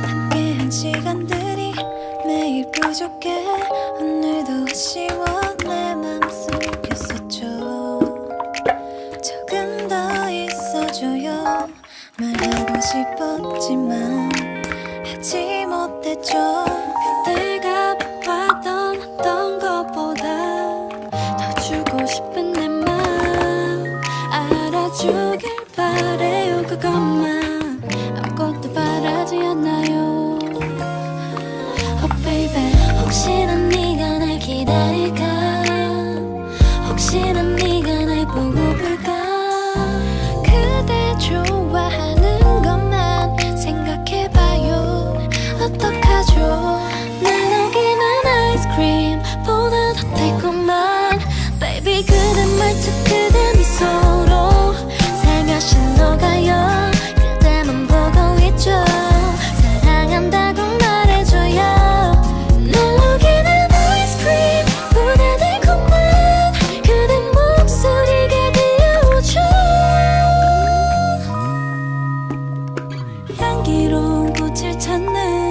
함께한 시간들이 매일 부족해. 오늘도 아쉬워 내 맘속 느꼈었죠. 조금 더 있어줘요. 말하고 싶었지만 하지 못했죠. 그때가 바랬던 어떤 것보다 더 주고 싶은 내 맘 알아주길 바래요. 그것만 아무것도 바라지 않나요. Oh baby, 혹시나 네가 날 기다릴까. 혹시나 네가 날 보고플까. 그대 좋아하는 것만 생각해봐요. 어떡하죠. 날 녹이는 아이스크림보다 더 달콤한 Baby 그대 말투 그대 미소로 살며시 녹아요. 그대만 보고 있죠. 사랑한다고 말해줘요. 날 녹이는 아이스크림보다 달콤한 그대 목소리가 들려오죠. 향기로운 꽃을 찾는